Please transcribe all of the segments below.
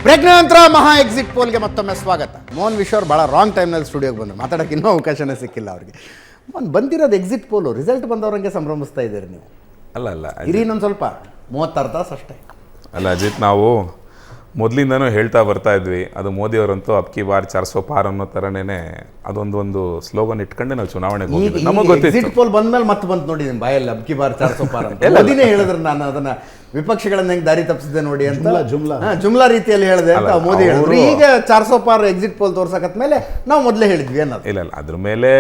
Break ನಂತರ ಮಹಾ exit ಪೋಲ್ಗೆ ಮತ್ತೊಮ್ಮೆ ಸ್ವಾಗತ. ಮೋಹನ್ ವಿಶ್ವರ್ ಭಾಳ ರಾಂಗ್ ಟೈಮ್ನಲ್ಲಿ ಸ್ಟುಡಿಯೋಗೆ ಬಂದರು, ಮಾತಾಡೋಕ್ಕೆ ಇನ್ನೂ ಅವಕಾಶನೇ ಸಿಕ್ಕಿಲ್ಲ ಅವ್ರಿಗೆ. ಮೋಹನ್ ಬಂದಿರೋದು ಎಕ್ಸಿಟ್ ಪೋಲು, ರಿಸಲ್ಟ್ ಬಂದವ್ರಂಗೆ ಸಂಭ್ರಮಿಸ್ತಾ ಇದ್ದೀರಿ ನೀವು. ಅಲ್ಲ ಇರಿ ಇನ್ನೊಂದು ಸ್ವಲ್ಪ 36 ತಾಸು ಅಷ್ಟೇ. ಅಲ್ಲ ಅಜಿತ್, ನಾವು ಮೊದಲಿಂದನೂ ಹೇಳ್ತಾ ಬರ್ತಾ ಇದ್ವಿ, ಅದು ಮೋದಿಯವರಂತೂ ಅಬ್ಕಿ ಬಾರ್ 400 ಪಾರ್ ಅನ್ನೋ ಥರನೇ ಅದೊಂದು ಸ್ಲೋಗನ್ ಇಟ್ಕೊಂಡೆ ನಾವು ಚುನಾವಣೆಗೆ ಹೋಗಿದ್ವಿ. ನಮಗೆ ಗೊತ್ತಿತ್ತು ಎಕ್ಸಿಟ್ ಪೋಲ್ ಬಂದ್ಮೇಲೆ ಮತ್ತೆ ಬಂತು ನೋಡಿ ನಿಮ್ಮ ಬಾಯಲ್ಲಿ ಅಬ್ಕಿ ಬಾರ್ 400 ಪಾರ್ ಅಂತ. ಮೋದಿನೇ ಹೇಳಿದ್ರು, ನಾನು ಅದನ್ನ ವಿಪಕ್ಷಗಳನ್ನ ಹೆಂಗೆ ದಾರಿ ತಪ್ಪಿಸಿದೆ ನೋಡಿ ಅಂತ ಜುಮ್ಲಾ ರೀತಿಯಲ್ಲಿ ಹೇಳಿದೆ ಅಂತ ಮೋದಿ ಹೇಳಿದ್ರು. ಈಗ 400 ಪಾರ್ ಎಕ್ಸಿಟ್ ಪೋಲ್ ತೋರ್ಸಕತ್ಮೇಲೆ ನಾವು ಮೊದಲೇ ಹೇಳಿದ್ವಿ ಅನ್ನೋದು. ಇಲ್ಲ ಅದ್ರ ಮೇಲೆ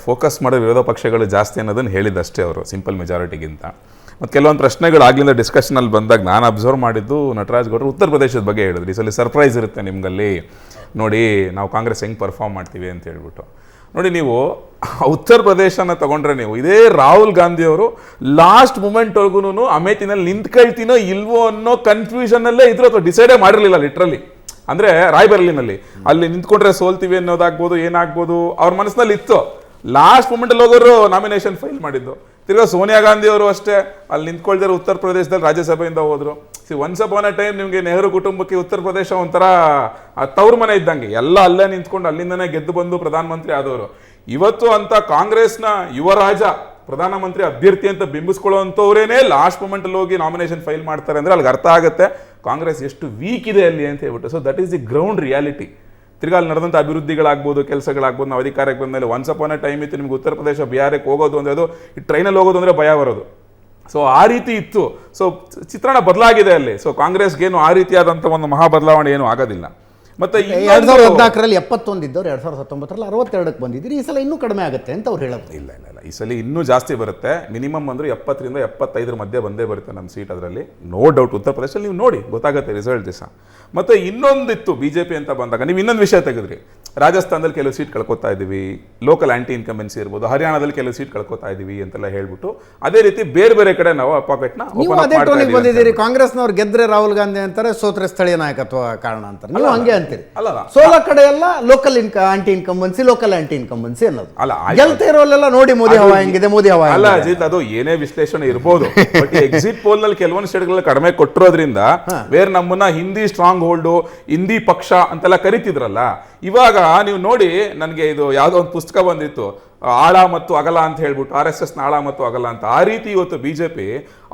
ಫೋಕಸ್ ಮಾಡೋ ವಿರೋಧ ಪಕ್ಷಗಳು ಜಾಸ್ತಿ ಅನ್ನೋದನ್ನು ಹೇಳಿದಷ್ಟೇ ಅವರು, ಸಿಂಪಲ್ ಮೆಜಾರಿಟಿಗಿಂತ. ಮತ್ತು ಕೆಲವೊಂದು ಪ್ರಶ್ನೆಗಳು ಆಗ್ಲಿಂದ ಡಿಸ್ಕಷನಲ್ಲಿ ಬಂದಾಗ ನಾನು ಅಬ್ಸರ್ವ್ ಮಾಡಿದ್ದು, ನಟರಾಜ್ ಗೌಡರು ಉತ್ತರ ಪ್ರದೇಶದ ಬಗ್ಗೆ ಹೇಳಿದ್ರು. ಈ ಸಲ ಸರ್ಪ್ರೈಸ್ ಇರುತ್ತೆ ನಿಮ್ಗಲ್ಲಿ, ನೋಡಿ ನಾವು ಕಾಂಗ್ರೆಸ್ ಹೆಂಗೆ ಪರ್ಫಾರ್ಮ್ ಮಾಡ್ತೀವಿ ಅಂತ ಹೇಳ್ಬಿಟ್ಟು. ನೋಡಿ, ನೀವು ಉತ್ತರ ಪ್ರದೇಶನ ತಗೊಂಡ್ರೆ, ನೀವು ಇದೇ ರಾಹುಲ್ ಗಾಂಧಿಯವರು ಲಾಸ್ಟ್ ಮೂಮೆಂಟ್ವರೆಗೂ ಅಮೇಥಿನಲ್ಲಿ ನಿಂತ್ಕೊಳ್ತೀನೋ ಇಲ್ವೋ ಅನ್ನೋ ಕನ್ಫ್ಯೂಷನಲ್ಲೇ ಇದ್ರು, ಅಥವಾ ಡಿಸೈಡೇ ಮಾಡಿರಲಿಲ್ಲ ಲಿಟ್ರಲಿ. ಅಂದರೆ ರಾಯ್ಬರೇಲಿನಲ್ಲಿ ಅಲ್ಲಿ ನಿಂತ್ಕೊಂಡ್ರೆ ಸೋಲ್ತೀವಿ ಅನ್ನೋದಾಗ್ಬೋದು, ಏನಾಗ್ಬೋದು ಅವ್ರ ಮನಸ್ಸಿನಲ್ಲಿ ಇತ್ತು. ಲಾಸ್ಟ್ ಮೂಮೆಂಟಲ್ಲಿ ಹೋಗೋರು ನಾಮಿನೇಷನ್ ಫೈಲ್ ಮಾಡಿದ್ದು. ತಿರ್ಗಾ ಸೋನಿಯಾ ಗಾಂಧಿ ಅವರು ಅಷ್ಟೇ ಅಲ್ಲಿ ನಿಂತ್ಕೊಳ್ದಿರೋ ಉತ್ತರ ಪ್ರದೇಶದಲ್ಲಿ ರಾಜ್ಯಸಭೆಯಿಂದ ಹೋದ್ರು. ಒನ್ಸ್ ಅಪಾನ್ ಅ ಟೈಮ್ ನಿಮಗೆ ನೆಹರು ಕುಟುಂಬಕ್ಕೆ ಉತ್ತರ ಪ್ರದೇಶ ಒಂಥರ ತವ್ರ ಮನೆ ಇದ್ದಂಗೆ, ಎಲ್ಲ ಅಲ್ಲೇ ನಿಂತ್ಕೊಂಡು ಅಲ್ಲಿಂದನೇ ಗೆದ್ದು ಬಂದು ಪ್ರಧಾನಮಂತ್ರಿ ಆದವರು. ಇವತ್ತು ಅಂತ ಕಾಂಗ್ರೆಸ್ನ ಯುವರಾಜ ಪ್ರಧಾನಮಂತ್ರಿ ಅಭ್ಯರ್ಥಿ ಅಂತ ಬಿಂಬಿಸ್ಕೊಳ್ಳೋಂಥವ್ರೇನೆ ಲಾಸ್ಟ್ ಮೂಮೆಂಟಲ್ಲಿ ಹೋಗಿ ನಾಮಿನೇಷನ್ ಫೈಲ್ ಮಾಡ್ತಾರೆ ಅಂದರೆ ಅಲ್ಲಿಗೆ ಅರ್ಥ ಆಗುತ್ತೆ ಕಾಂಗ್ರೆಸ್ ಎಷ್ಟು ವೀಕ್ ಇದೆ ಅಲ್ಲಿ ಅಂತ ಹೇಳ್ಬಿಟ್ಟು. So that is the ground reality. ತಿರ್ಗಾ ಅಲ್ಲಿ ನಡೆದಂಥ ಅಭಿವೃದ್ಧಿಗಳಾಗ್ಬೋದು, ಕೆಲಸಗಳಾಗ್ಬೋದು. ನಾವು ಅಧಿಕಾರಕ್ಕೆ ಬಂದಮೇಲೆ ಒನ್ಸ್ ಅಪಾನ್ ಅ ಟೈಮ್ ಇತ್ತು, ನಿಮ್ಗೆ ಉತ್ತರ ಪ್ರದೇಶ ಬಿಹಾರಕ್ಕೆ ಹೋಗೋದು ಅಂದರೆ, ಅದು ಈ ಟ್ರೈನಲ್ಲಿ ಹೋಗೋದು ಅಂದರೆ ಭಯ ಬರೋದು. ಸೊ ಆ ರೀತಿ ಇತ್ತು. ಸೊ ಚಿತ್ರಣ ಬದಲಾಗಿದೆ ಅಲ್ಲಿ. ಸೊ ಕಾಂಗ್ರೆಸ್ಗೇನು ಆ ರೀತಿಯಾದಂಥ ಒಂದು ಮಹಾ ಬದಲಾವಣೆ ಏನು ಆಗೋದಿಲ್ಲ. ಮತ್ತೆ 2014ರಲ್ಲಿ 71 ಇದ್ದವ್ರು 2019ರಲ್ಲಿ 62ಕ್ಕೆ ಬಂದಿದ್ದೀರಿ. ಈ ಸಲ ಇನ್ನೂ ಕಡಿಮೆ ಆಗುತ್ತೆ ಅಂತ ಅವ್ರು ಹೇಳೋದು. ಇಲ್ಲ ಈ ಸಲ ಇನ್ನೂ ಜಾಸ್ತಿ ಬರುತ್ತೆ. ಮಿನಿಮಮ್ ಅಂದ್ರೆ 70ರಿಂದ 75 ಮಧ್ಯೆ ಬಂದೇ ಬರುತ್ತೆ ನಮ್ಮ ಸೀಟ್. ಅದರಲ್ಲಿ ನೋ ಡೌಟ್. ಉತ್ತರ ಪ್ರದೇಶದಲ್ಲಿ ನೀವು ನೋಡಿ ಗೊತ್ತಾಗುತ್ತೆ ರಿಸಲ್ಟ್ ದಿವಸ. ಮತ್ತೆ ಇನ್ನೊಂದಿತ್ತು ಬಿಜೆಪಿ ಅಂತ ಬಂದಾಗ, ನೀವು ಇನ್ನೊಂದು ವಿಷಯ ತೆಗೆದ್ರಿ. ರಾಜಸ್ಥಾನದಲ್ಲಿ ಕೆಲವು ಸೀಟ್ ಕಳ್ಕೊತಾ ಇದ್ದೀವಿ, ಲೋಕಲ್ ಆಂಟಿ ಇನ್ಕಂಬೆನ್ಸಿ ಇರ್ಬೋದು, ಹರಿಯಾಣದಲ್ಲಿ ಕೆಲವು ಸೀಟ್ ಕಳ್ಕೊತಾ ಇದೀವಿ ಅಂತೆಲ್ಲ ಹೇಳ್ಬಿಟ್ಟು, ಅದೇ ರೀತಿ ಬೇರೆ ಕಡೆ ನಾವು ಪಾಕೆಟ್ನ ಬಂದಿದ್ದೀರಿ. ಕಾಂಗ್ರೆಸ್ನವ್ರು ಗೆದ್ರೆ ರಾಹುಲ್ ಗಾಂಧಿ ಅಂತಾರೆ, ಸೋತ್ರೆ ಸ್ಥಳೀಯ ನಾಯಕತ್ವ ಕಾರಣ ಅಂತಾರೆ. ನೀವು ಹಂಗೆ ಅಂತೀರಿ. ಸೋಲ ಕಡೆ ಎಲ್ಲ local anti incumbency, local anti incumbency ಅನ್ನೋದು. ಅಲ್ಲ, ಗೆಲ್ತಾ ಇರೋಲ್ಲ ನೋಡಿ ಮೋದಿ ಹವಾ ಹೆಂಗಿದೆ, ಮೋದಿ ಹವಾ ಅಲ್ಲ ಅಜಿತ್, ಅದು ಏನೇ ವಿಶ್ಲೇಷಣೆ ಇರ್ಬೋದು. ಬಟ್ ಎಕ್ಸಿಟ್ ಪೋಲ್ ನಲ್ಲಿ ಕೆಲವೊಂದು ಸ್ಟೇಟ್ಗಳಲ್ಲಿ ಕಡಿಮೆ ಕೊಟ್ಟಿರೋದ್ರಿಂದ ಬೇರೆ ನಮ್ಮನ್ನ ಹಿಂದಿ ಸ್ಟ್ರಾಂಗ್ ಹೋಲ್ಡ್, ಹಿಂದಿ ಪಕ್ಷ ಅಂತೆಲ್ಲ ಕರಿತಿದ್ರಲ್ಲ. ಇವಾಗ ನೀವು ನೋಡಿ, ನನಗೆ ಇದು ಯಾವುದೋ ಒಂದು ಪುಸ್ತಕ ಬಂದಿತ್ತು, ಆಳ ಮತ್ತು ಅಗಲ ಅಂತ ಹೇಳ್ಬಿಟ್ಟು, RSS ನ ಆಳ ಮತ್ತು ಅಗಲ ಅಂತ. ಆ ರೀತಿ ಇವತ್ತು BJP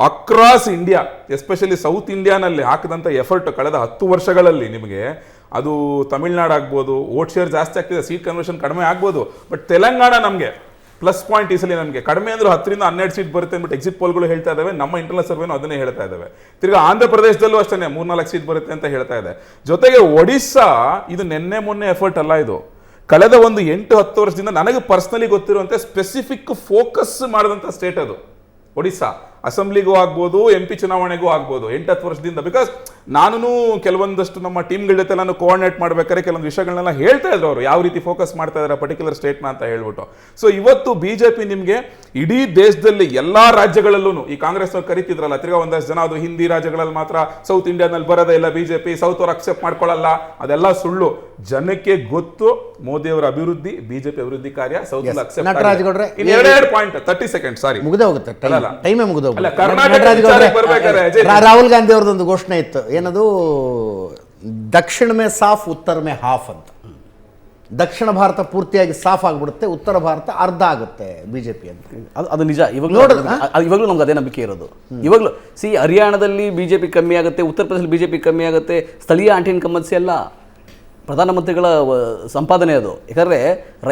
across India, especially south ಇಂಡಿಯಾನಲ್ಲಿ ಹಾಕಿದಂಥ ಎಫರ್ಟ್ ಕಳೆದ 10 ವರ್ಷಗಳಲ್ಲಿ ನಿಮಗೆ ಅದು ತಮಿಳ್ನಾಡು ಆಗ್ಬೋದು, ವೋಟ್ ಶೇರ್ ಜಾಸ್ತಿ ಆಗ್ತಿದೆ, ಸೀಟ್ ಕನ್ವರ್ಷನ್ ಕಡಿಮೆ ಆಗ್ಬೋದು. ಬಟ್ ತೆಲಂಗಾಣ ನಮಗೆ ಪ್ಲಸ್ ಪಾಯಿಂಟ್ ಈ ಸಲ. ನಮಗೆ ಕಡಿಮೆ ಅಂದ್ರೆ 10ರಿಂದ 12 ಸೀಟ್ ಬರುತ್ತೆ ಅಂದ್ಬಿಟ್ಟು ಎಕ್ಸಿಟ್ ಪೋಲ್ಗಳು ಹೇಳ್ತಾ ಇದ್ದಾವೆ. ನಮ್ಮ ಇಂಟರ್ನಲ್ ಸರ್ವೇನು ಅದನ್ನೇ ಹೇಳ್ತಾ ಇದ್ದಾವೆ. ತಿರ್ಗಾ ಆಂಧ್ರ ಪ್ರದೇಶದಲ್ಲೂ ಅಷ್ಟೇ 3-4 ಸೀಟ್ ಬರುತ್ತೆ ಅಂತ ಹೇಳ್ತಾ ಇದೆ. ಜೊತೆಗೆ ಒಡಿಸ್ಸಾ, ಇದು ನಿನ್ನೆ ಮೊನ್ನೆ ಎಫರ್ಟ್ ಅಲ್ಲ, ಇದು ಕಳೆದ ಒಂದು 8-10 ವರ್ಷದಿಂದ ನನಗೆ ಪರ್ಸನಲಿ ಗೊತ್ತಿರುವಂತೆ ಸ್ಪೆಸಿಫಿಕ್ ಫೋಕಸ್ ಮಾಡಿದಂಥ ಸ್ಟೇಟ್ ಅದು ಒಡಿಸ್ಸಾ. ಅಸೆಂಬ್ಲಿಗೂ ಆಗ್ಬೋದು, MP ಚುನಾವಣೆಗೂ ಆಗ್ಬೋದು 8-10 ವರ್ಷದಿಂದ. ಬಿಕಾಸ್ ನಾನು ಕೆಲವೊಂದಷ್ಟು ನಮ್ಮ ಟೀಮ್ಗಳ ಜೊತೆ ನಾನು ಕೋಆರ್ಡಿನೇಟ್ ಮಾಡ್ಬೇಕಾದ್ರೆ ಕೆಲವೊಂದು ವಿಷಯಗಳನ್ನೆಲ್ಲ ಹೇಳ್ತಾ ಇದ್ರು ಅವರು, ಯಾವ ರೀತಿ ಫೋಕಸ್ ಮಾಡ್ತಾ ಇದ್ದಾರೆ ಪರ್ಟಿಕ್ಯುಲರ್ ಸ್ಟೇಟ್ನ ಅಂತ ಹೇಳ್ಬಿಟ್ಟು. ಸೊ ಇವತ್ತು ಬಿಜೆಪಿ ನಿಮಗೆ ಇಡೀ ದೇಶದಲ್ಲಿ ಎಲ್ಲಾ ರಾಜ್ಯಗಳಲ್ಲೂ, ಈ ಕಾಂಗ್ರೆಸ್ ಅವ್ರು ಕರಿತಿದ್ರಲ್ಲ, ತಿರ್ಗಾ ಒಂದಷ್ಟು ಜನ ಅದು ಹಿಂದಿ ರಾಜ್ಯಗಳಲ್ಲಿ ಮಾತ್ರ, ಸೌತ್ ಇಂಡಿಯಾದಲ್ಲಿ ಬರೋದೇ ಇಲ್ಲ ಬಿಜೆಪಿ, ಸೌತ್ ಅವ್ರು ಅಕ್ಸೆಪ್ಟ್ ಮಾಡ್ಕೊಳ್ಳಲ್ಲ, ಅದೆಲ್ಲ ಸುಳ್ಳು. ಜನಕ್ಕೆ ಗೊತ್ತು ಮೋದಿ ಅವರ ಅಭಿವೃದ್ಧಿ, ಬಿಜೆಪಿ ಅಭಿವೃದ್ಧಿ ಕಾರ್ಯ ಸೌತ್ ಅಕ್ಸೆಪ್ಟ್. ನಟರಾಜ್ ಗೌಡ್ರೆ 2 ಪಾಯಿಂಟ್ 30 ಸೆಕೆಂಡ್ ಸಾರಿ ಮುಗಿದೇ ಹೋಗುತ್ತೆ, ಟೈಮೇ ಮುಗಿದ. ಕರ್ನಾಟಕ ರಾಹುಲ್ ಗಾಂಧಿ ಅವ್ರದ್ದೊಂದು ಘೋಷಣೆ ಇತ್ತು, ಏನದು ದಕ್ಷಿಣ ಮೇ ಸಾಫ್ ಉತ್ತರ ಮೇ ಹಾಫ್ ಅಂತ. ದಕ್ಷಿಣ ಭಾರತ ಪೂರ್ತಿಯಾಗಿ ಸಾಫ್ ಆಗ್ಬಿಡುತ್ತೆ, ಉತ್ತರ ಭಾರತ ಅರ್ಧ ಆಗುತ್ತೆ ಬಿಜೆಪಿ ಅಂತ. ಅದು ನಿಜ. ಇವಾಗಲೂ ನಮ್ಗೆ ಅದೇ ನಂಬಿಕೆ ಇರೋದು. ಇವಾಗಲೂ ಹರಿಯಾಣದಲ್ಲಿ ಬಿಜೆಪಿ ಕಮ್ಮಿ ಆಗುತ್ತೆ, ಉತ್ತರ ಪ್ರದೇಶದಲ್ಲಿ ಬಿಜೆಪಿ ಕಮ್ಮಿ ಆಗುತ್ತೆ. ಸ್ಥಳೀಯ ಆಂಟಿ ಇನ್ಕಂಬೆನ್ಸಿ ಅಲ್ಲ, ಪ್ರಧಾನಮಂತ್ರಿಗಳ ಸಂಪಾದನೆ ಅದು. ಯಾಕಂದರೆ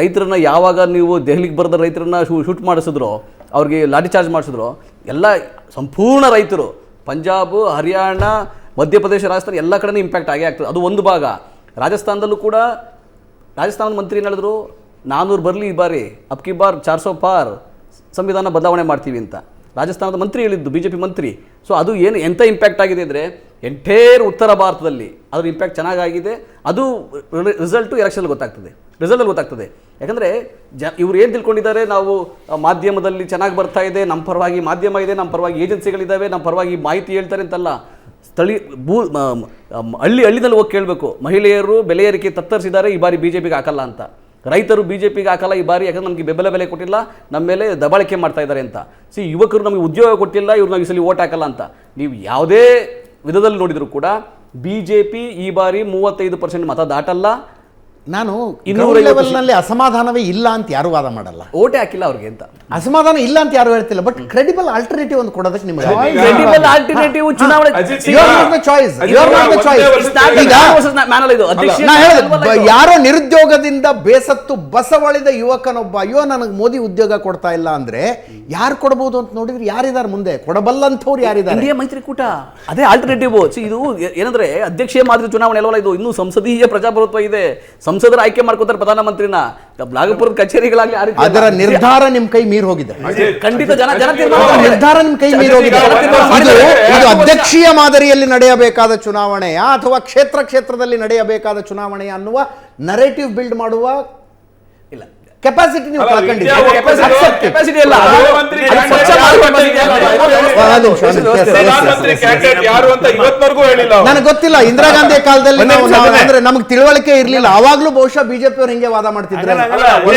ರೈತರನ್ನ ಯಾವಾಗ ನೀವು ದೆಹಲಿಗೆ ಬರೆದ ರೈತರನ್ನ ಶೂಟ್ ಮಾಡಿಸಿದ್ರು, ಅವ್ರಿಗೆ ಲಾಠಿ ಚಾರ್ಜ್ ಮಾಡಿಸಿದ್ರು, ಎಲ್ಲ ಸಂಪೂರ್ಣ ರೈತರು ಪಂಜಾಬ್, ಹರಿಯಾಣ, ಮಧ್ಯಪ್ರದೇಶ, ರಾಜಸ್ಥಾನ ಎಲ್ಲ ಕಡೆನೂ ಇಂಪ್ಯಾಕ್ಟ್ ಆಗೇ ಆಗ್ತದೆ. ಅದು ಒಂದು ಭಾಗ. ರಾಜಸ್ಥಾನದಲ್ಲೂ ಕೂಡ ರಾಜಸ್ಥಾನದ ಮಂತ್ರಿ ಏನು ಹೇಳಿದ್ರು, 400 ಬರಲಿ ಈ ಬಾರಿ, ಅಬ್ಕಿ ಬಾರ್ 400 ಪಾರ್, ಸಂವಿಧಾನ ಬದಲಾವಣೆ ಮಾಡ್ತೀವಿ ಅಂತ ರಾಜಸ್ಥಾನದ ಮಂತ್ರಿ ಹೇಳಿದ್ದು, ಬಿಜೆಪಿ ಮಂತ್ರಿ. ಸೊ ಅದು ಏನು ಎಂಥ ಇಂಪ್ಯಾಕ್ಟ್ ಆಗಿದೆ ಅಂದರೆ ಎಂಟೇರ್ ಉತ್ತರ ಭಾರತದಲ್ಲಿ ಅದ್ರ ಇಂಪ್ಯಾಕ್ಟ್ ಚೆನ್ನಾಗಾಗಿದೆ. ಅದು ರಿಸಲ್ಟು ಎಲೆಕ್ಷನಲ್ಲಿ ಗೊತ್ತಾಗ್ತದೆ. ಯಾಕಂದರೆ ಇವ್ರು ಏನು ತಿಳ್ಕೊಂಡಿದ್ದಾರೆ, ನಾವು ಮಾಧ್ಯಮದಲ್ಲಿ ಚೆನ್ನಾಗಿ ಬರ್ತಾ ಇದೆ, ನಮ್ಮ ಪರವಾಗಿ ಮಾಧ್ಯಮ ಇದೆ, ನಮ್ಮ ಪರವಾಗಿ ಏಜೆನ್ಸಿಗಳಿದ್ದಾವೆ, ನಮ್ಮ ಪರವಾಗಿ ಮಾಹಿತಿ ಹೇಳ್ತಾರೆ ಅಂತಲ್ಲ. ಸ್ಥಳೀಯ ಹಳ್ಳಿನಲ್ಲಿ ಹೋಗಿ ಕೇಳಬೇಕು, ಮಹಿಳೆಯರು ಬೆಲೆ ಏರಿಕೆ ತತ್ತರಿಸಿದ್ದಾರೆ, ಈ ಬಾರಿ ಬಿಜೆಪಿಗೆ ಹಾಕಲ್ಲ ಅಂತ. ರೈತರು ಬಿಜೆಪಿಗೆ ಹಾಕಲ್ಲ ಈ ಬಾರಿ, ಯಾಕಂದ್ರೆ ನಮಗೆ ಬೆಲೆ ಕೊಟ್ಟಿಲ್ಲ, ನಮ್ಮ ಮೇಲೆ ದಬ್ಬಾಳಿಕೆ ಮಾಡ್ತಾ ಇದ್ದಾರೆ ಅಂತ. ಯುವಕರು ನಮಗೆ ಉದ್ಯೋಗ ಕೊಟ್ಟಿಲ್ಲ, ಇವ್ರು ನಾವು ಈ ಸಲ ಓಟ್ ಹಾಕಲ್ಲ ಅಂತ. ನೀವು ಯಾವುದೇ ವಿಧದಲ್ಲಿ ನೋಡಿದ್ರು ಕೂಡ ಬಿಜೆಪಿ ಈ ಬಾರಿ 35% ಮತ ದಾಟಲ್ಲ. ನಾನು 250 ಲೆವೆಲ್ ನಲ್ಲಿ ಅಸಮಾಧಾನವೇ ಇಲ್ಲ ಅಂತ ಯಾರು ವಾದ ಮಾಡಲ್ಲ, ಓಟೆ ಹಾಕಿಲ್ಲ ಅವ್ರಿಗೆ ಅಂತ. ಅಸಮಾಧಾನ ಇಲ್ಲ ಅಂತ ಯಾರು ಹೇಳ್ತಿಲ್ಲ, ಬಟ್ ಕ್ರೆಡಿಬಲ್ ಆಲ್ಟರ್ನೇಟಿವ್ ಒಂದು ಕೊಡೋದಕ್ಕೆ ನಿಮಗೆ ಕ್ರೆಡಿಬಲ್ ಆಲ್ಟರ್ನೇಟಿವ್ ಚುನಾವಣೆ ಯಾರೋ ನಿರುದ್ಯೋಗದಿಂದ ಬೇಸತ್ತು ಬಸವಳಿದ ಯುವಕನೊಬ್ಬ ಅಯ್ಯೋ ನನಗೆ ಮೋದಿ ಉದ್ಯೋಗ ಕೊಡ್ತಾ ಇಲ್ಲ ಅಂದ್ರೆ ಯಾರು ಕೊಡಬಹುದು ಅಂತ ನೋಡಿದ್ರೆ ಯಾರಿದ್ದಾರೆ ಮುಂದೆ ಕೊಡಬಲ್ಲಂಥವ್ರು ಯಾರಿದ್ದಾರೆ? ಇಂಡಿಯಾ ಮೈತ್ರಿಕೂಟ ಅದೇ ಆಲ್ಟರ್ನೇಟಿವ್. ಇದು ಏನಂದ್ರೆ ಅಧ್ಯಕ್ಷೀಯ ಮಾದರಿ ಚುನಾವಣೆ ಅಲ್ವಲ್ಲ, ಇದು ಇನ್ನೂ ಸಂಸದೀಯ ಪ್ರಜಾಪ್ರಭುತ್ವ ಇದೆ. ಸಂಸದರ ಆಯ್ಕೆ ಮಾಡ್ಕೋತಾರೆ ಪ್ರಧಾನಮಂತ್ರಿನ. ನಾಗಪುರದ ಕಚೇರಿಗಳಾಗಲಿ ಅದರ ನಿರ್ಧಾರ ನಿಮ್ ಕೈ ಮೀರಿ ಹೋಗಿದೆ. ಖಂಡಿತ ಜನ ನಿರ್ಧಾರ ನಿಮ್ ಕೈ ಮೀರಿ ಹೋಗಿದೆ. ಇದು ಅಧ್ಯಕ್ಷೀಯ ಮಾದರಿಯಲ್ಲಿ ನಡೆಯಬೇಕಾದ ಚುನಾವಣೆಯ ಅಥವಾ ಕ್ಷೇತ್ರದಲ್ಲಿ ನಡೆಯಬೇಕಾದ ಚುನಾವಣೆಯ ಅನ್ನುವ ನರೇಟಿವ್ ಬಿಲ್ಡ್ ಮಾಡುವ ಇಲ್ಲ ಕೆಪಾಸಿಟಿ ನೀವು ಕಳ್ಕೊಂಡಿದ್ದೀರಿ. ಕೆಪಾಸಿಟಿ ಇಲ್ಲ. ನನಗೆ ಗೊತ್ತಿಲ್ಲ, ಇಂದಿರಾ ಗಾಂಧಿ ಕಾಲದಲ್ಲಿ ಅಂದ್ರೆ ನಮ್ಗೆ ತಿಳುವಳಿಕೆ ಇರ್ಲಿಲ್ಲ, ಅವಾಗ್ಲೂ ಬಹುಶಃ ಬಿಜೆಪಿ ಅವ್ರು ಹಿಂಗೆ ವಾದ ಮಾಡ್ತಿದ್ರು,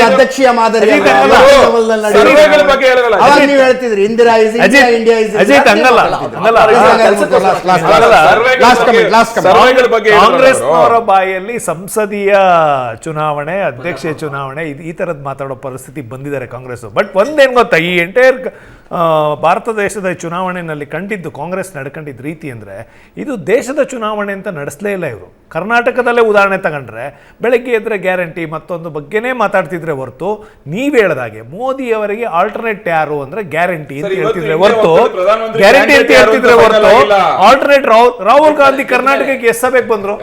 ಅಧ್ಯಕ್ಷೀಯ ಮಾದರಿ ಅವಾಗ ನೀವು ಹೇಳ್ತಿದ್ರಿ Indira is India, India is Congress ಅವರ ಬಾಯಲ್ಲಿ ಸಂಸದೀಯ ಚುನಾವಣೆ, ಅಧ್ಯಕ್ಷೀಯ ಚುನಾವಣೆ ಈ ತರದ ಮಾತಾಡೋ ಪರಿಸ್ಥಿತಿ ಬಂದಿದ್ದಾರೆ ಕಾಂಗ್ರೆಸ್. ಬಟ್ ಒಂದೇನು ಗೊತ್ತಾ, ಈ ಎಂಟೈರ್ ಭಾರತ ದೇಶದ ಚುನಾವಣೆಯಲ್ಲಿ ಕಂಡಿದ್ದು ಕಾಂಗ್ರೆಸ್ ನಡ್ಕೊಂಡಿದ್ದ ರೀತಿ ಅಂದರೆ ಇದು ದೇಶದ ಚುನಾವಣೆ ಅಂತ ನಡೆಸಲೇ ಇಲ್ಲ ಇವರು. ಕರ್ನಾಟಕದಲ್ಲೇ ಉದಾಹರಣೆ ತಗೊಂಡ್ರೆ ಬೆಳಗ್ಗೆ ಎದ್ರೆ ಗ್ಯಾರಂಟಿ ಮತ್ತೊಂದು ಬಗ್ಗೆನೇ ಮಾತಾಡ್ತಿದ್ರೆ ಹೊರತು ನೀವು ಹೇಳ್ದಾಗೆ ಮೋದಿ ಅವರಿಗೆ ಆಲ್ಟರ್ನೇಟ್ ಯಾರು ಅಂದ್ರೆ ಗ್ಯಾರಂಟಿ ಅಂತ ಹೇಳ್ತಿದ್ರೆ ಹೊರತು ಗ್ಯಾರಂಟಿ ಅಂತ ಹೇಳ್ತಿದ್ರೆ ಹೊರತು ಆಲ್ಟರ್ನೇಟ್ ರಾಹುಲ್ ಗಾಂಧಿ ಕರ್ನಾಟಕಕ್ಕೆ ಎಷ್ಟು ಸಭೆಗೆ ಬಂದ್ರು?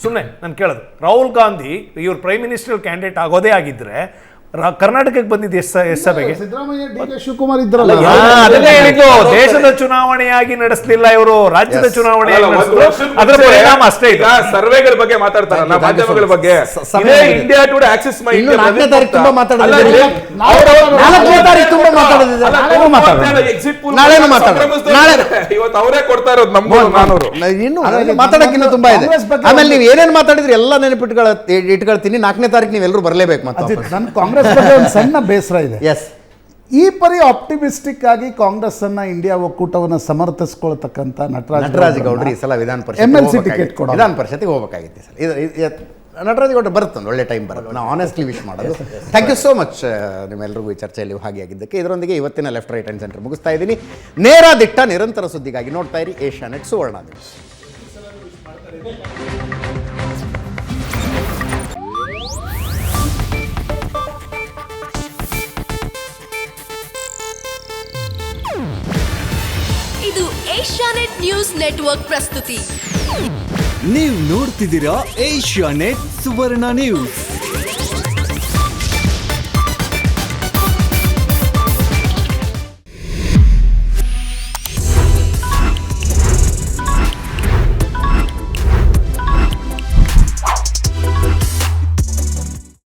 ಸುಮ್ಮನೆ ನಾನು ಕೇಳೋದು, ರಾಹುಲ್ ಗಾಂಧಿ ಇವ್ರು ಪ್ರೈಮ್ ಮಿನಿಸ್ಟರ್ ಕ್ಯಾಂಡಿಡೇಟ್ ಆಗೋದೇ ಆಗಿದ್ರೆ ಕರ್ನಾಟಕಕ್ಕೆ ಬಂದಿದ್ದು ಎಷ್ಟು ಸಭೆಗೆ? ಸಿದ್ದರಾಮಯ್ಯ ಶಿವಕುಮಾರ್ ಇದ್ರಲ್ಲ, ಅದನ್ನೇ ಹೇಳಿದ್ದು, ದೇಶದ ಚುನಾವಣೆಯಾಗಿ ನಡೆಸಲಿಲ್ಲ ಇವರು, ರಾಜ್ಯದ ಚುನಾವಣೆಯಾಗಿ ನಡೆಸಿದ್ರು. ಅದರ ಪರಿಣಾಮ ಅಷ್ಟೇ. ಈಗ ಸರ್ವೆಗಳ ಬಗ್ಗೆ ಮಾತಾಡ್ತಾರಲ್ಲ, ಮಾಧ್ಯಮಗಳ ಬಗ್ಗೆ ಇಂಡಿಯಾ ಟುಡೇ ಆಕ್ಸಿಸ್ ತುಂಬಾ ಮಾತಾಡೋದಿದೆ, ಇವತ್ತು ಅವರೇ ಕೊಡ್ತಾ ಇರೋದು ನಮ್ಗೂ ನಾನೂರು. ಇನ್ನು ಮಾತಾಡಕ್ಕಿನ್ನ ತುಂಬಾ ಇದೆ. ಆಮೇಲೆ ನೀವು ಏನೇನ್ ಮಾತಾಡಿದ್ರೆ ಎಲ್ಲ ಇಟ್ಕೊಳ್ತೀನಿ. 4ನೇ ತಾರೀಕು ನೀವೆಲ್ಲರೂ ಬರಲೇಬೇಕು. ನನ್ನ ಕಾಂಗ್ರೆಸ್ ಬಗ್ಗೆ ಒಂದು ಸಣ್ಣ ಬೇಸರ ಇದೆ. ಎಸ್, ಈ ಪರಿ ಆಪ್ಟಿಮಿಸ್ಟಿಕ್ ಆಗಿ ಕಾಂಗ್ರೆಸ್ ಅನ್ನ ಇಂಡಿಯಾ ಒಕ್ಕೂಟವನ್ನು ಸಮರ್ಥಿಸಿಕೊಳ್ತಕ್ಕಂಥ ನಟರಾಜ್ ಗೌಡ್ರು ಈ ಸಲ ವಿಧಾನ ಪರಿಷತ್ಗೆ ಹೋಗಬೇಕಾಗಿತ್ತು. ನಟರಾಜ್ ಗೌಡ್ರು ಬರುತ್ತೆ, ಒಂದು ಒಳ್ಳೆ ಟೈಮ್ ಬರುತ್ತೆ. ನಾವು ಆನೆಸ್ಟ್ಲಿ ವಿಶ್ ಮಾಡೋದು. ಥ್ಯಾಂಕ್ ಯು ಸೋ ಮಚ್ ನಿಮ್ಮೆಲ್ಲರಿಗೂ ಈ ಚರ್ಚೆಯಲ್ಲಿ ಭಾಗಿಯಾಗಿದ್ದಕ್ಕೆ. ಇದರೊಂದಿಗೆ ಇವತ್ತಿನ ಲೆಫ್ಟ್ ರೈಟ್ ಆ್ಯಂಡ್ ಸೆಂಟರ್ ಮುಗಿಸ್ತಾ ಇದ್ದೀನಿ. ನೇರ ದಿಟ್ಟ ನಿರಂತರ ಸುದ್ದಿಗಾಗಿ ನೋಡ್ತಾ ಇರಿ ಏಷ್ಯಾನೆಟ್ ಸುವರ್ಣ ನ್ಯೂಸ್. ಇದು ಏಷ್ಯಾನೆಟ್ ನ್ಯೂಸ್ ನೆಟ್ವರ್ಕ್ ಪ್ರಸ್ತುತಿ. ನೀವು ನೋಡ್ತಿದ್ದೀರಾ ಏಷ್ಯಾನೆಟ್ ಸುವರ್ಣ ನ್ಯೂಸ್.